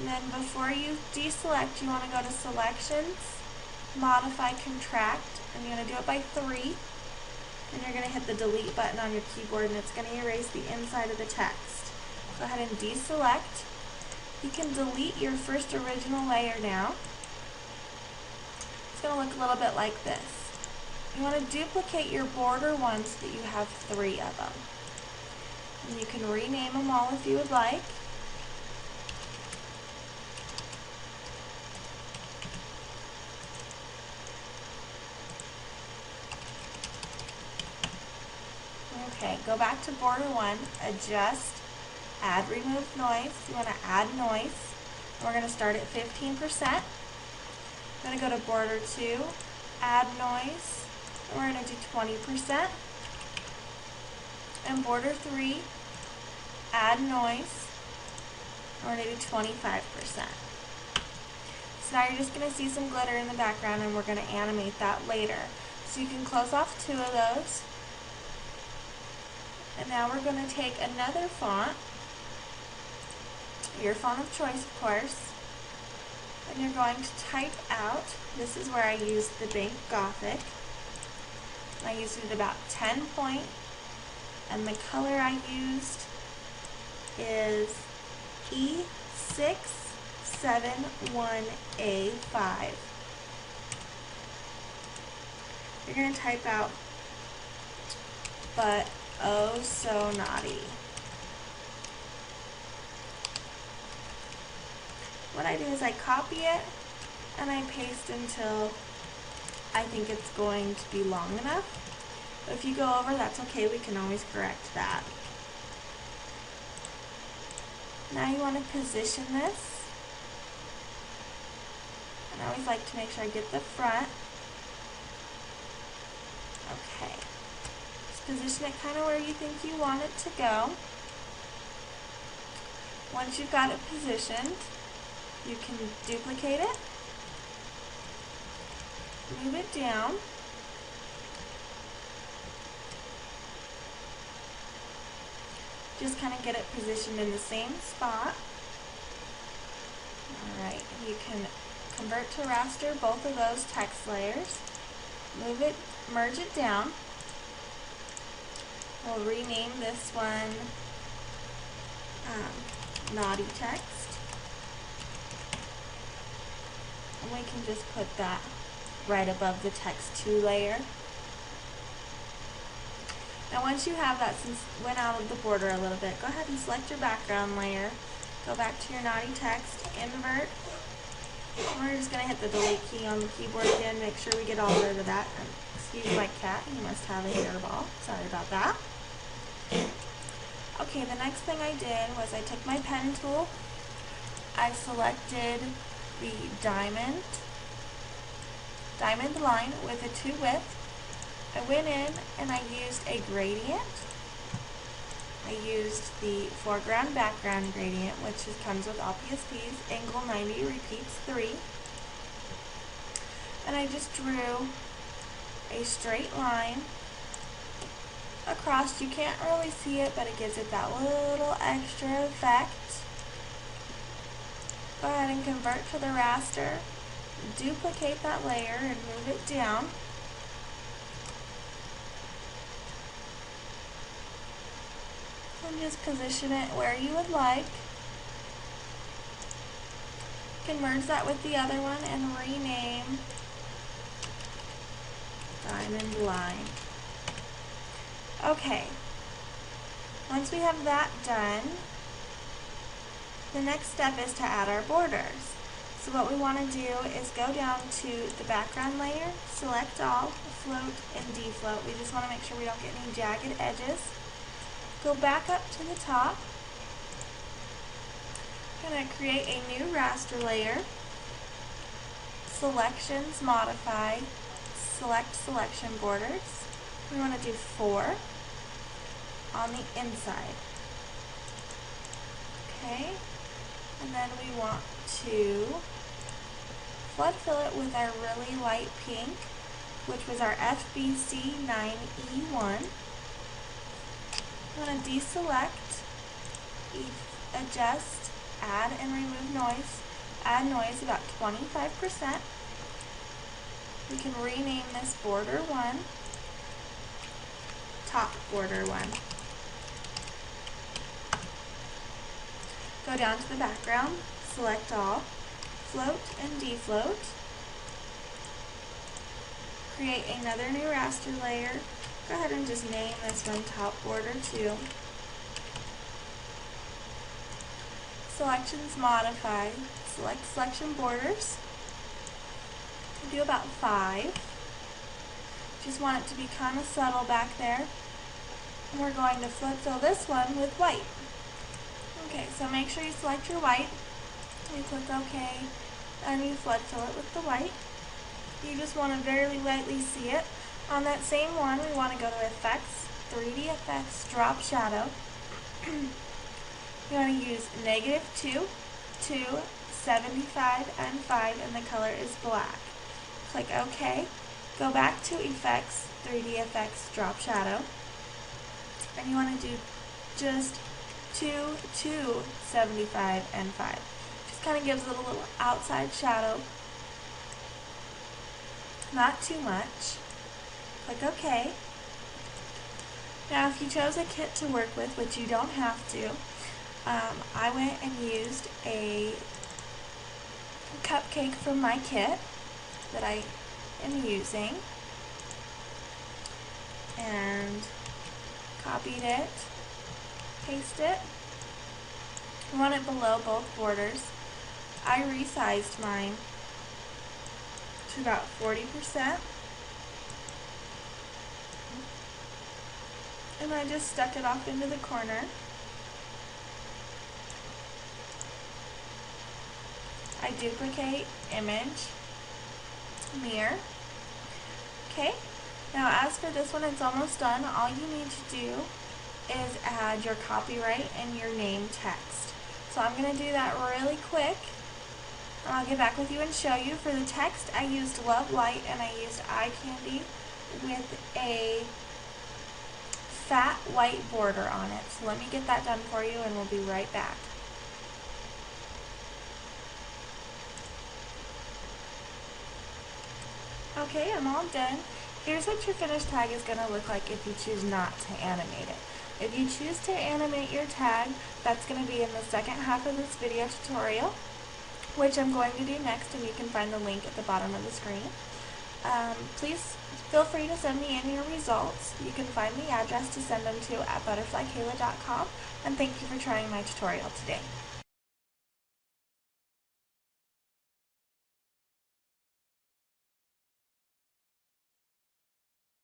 And then before you deselect, you want to go to Selections, Modify, Contract, and you're going to do it by 3. And you're going to hit the delete button on your keyboard, and it's going to erase the inside of the text. Go ahead and deselect. You can delete your first original layer now. It's going to look a little bit like this. You want to duplicate your border ones so that you have 3 of them. And you can rename them all if you would like. Okay, go back to border 1, adjust, add remove noise. You want to add noise. We're going to start at 15%. I'm going to go to border 2, add noise, and we're going to do 20%. And border 3, add noise, and we're going to do 25%. So now you're just going to see some glitter in the background, and we're going to animate that later. So you can close off 2 of those. And now we're going to take another font, your font of choice of course, and you're going to type out, this is where I used the Bank Gothic. I used it at about 10 point, and the color I used is E671A5. You're going to type out but oh so naughty. What I do is I copy it and I paste until I think it's going to be long enough. But if you go over, that's okay, we can always correct that. Now you want to position this. And I always like to make sure I get the front. Okay. Position it kind of where you think you want it to go. Once you've got it positioned, you can duplicate it, move it down, just kind of get it positioned in the same spot. Alright, you can convert to raster both of those text layers, move it, merge it down. We'll rename this one Naughty Text. And we can just put that right above the text 2 layer. Now once you have that, since it went out of the border a little bit, go ahead and select your background layer. Go back to your Naughty Text, invert. We're just going to hit the delete key on the keyboard again, make sure we get all rid of that. Excuse my cat, he must have a hairball. Sorry about that. Okay, the next thing I did was I took my pen tool, I selected the diamond line with a 2 width. I went in and I used a gradient. I used the foreground background gradient, which comes with all PSPs, angle 90, repeats 3. And I just drew a straight line across. You can't really see it, but it gives it that little extra effect. Go ahead and convert to the raster, duplicate that layer and move it down. And just position it where you would like. You can merge that with the other one and rename Diamond Line. Okay, once we have that done, the next step is to add our borders. So what we want to do is go down to the background layer, select all, float and defloat. We just want to make sure we don't get any jagged edges. Go back up to the top. I'm going to create a new raster layer. Selections, modify, select selection borders. We want to do 4 on the inside. Okay, and then we want to flood fill it with our really light pink, which was our FBC 9E1. I'm going to deselect, adjust, add and remove noise. Add noise about 25%. We can rename this border 1, top border 1. Go down to the background, select all, float and defloat. Create another new raster layer. Go ahead and just name this one top border 2. Selections modify. Select selection borders. Do about 5. Just want it to be kind of subtle back there. And we're going to float fill this one with white. Okay, so make sure you select your white. You click OK, and you flood fill it with the white. You just want to very lightly see it. On that same one, we want to go to Effects, 3D Effects, Drop Shadow. You want to use -2, 2, 75, and 5, and the color is black. Click OK. Go back to Effects, 3D Effects, Drop Shadow. And you want to do just 2, 2, 75, and 5. Just kind of gives it a little outside shadow. Not too much. Click OK. Now if you chose a kit to work with, which you don't have to, I went and used a cupcake from my kit that I am using and copied it, paste it. I want it below both borders. I resized mine to about 40%, and I just stuck it off into the corner. I duplicate, image, mirror. Okay, now as for this one, it's almost done. All you need to do is add your copyright and your name text. So I'm going to do that really quick, and I'll get back with you and show you. For the text, I used Love Light and I used eye candy with a fat white border on it. So let me get that done for you and we'll be right back. Okay, I'm all done. Here's what your finished tag is going to look like if you choose not to animate it. If you choose to animate your tag, that's going to be in the second half of this video tutorial, which I'm going to do next, and you can find the link at the bottom of the screen. Please feel free to send me in your results. You can find the address to send them to at butterflykayla.com, and thank you for trying my tutorial today.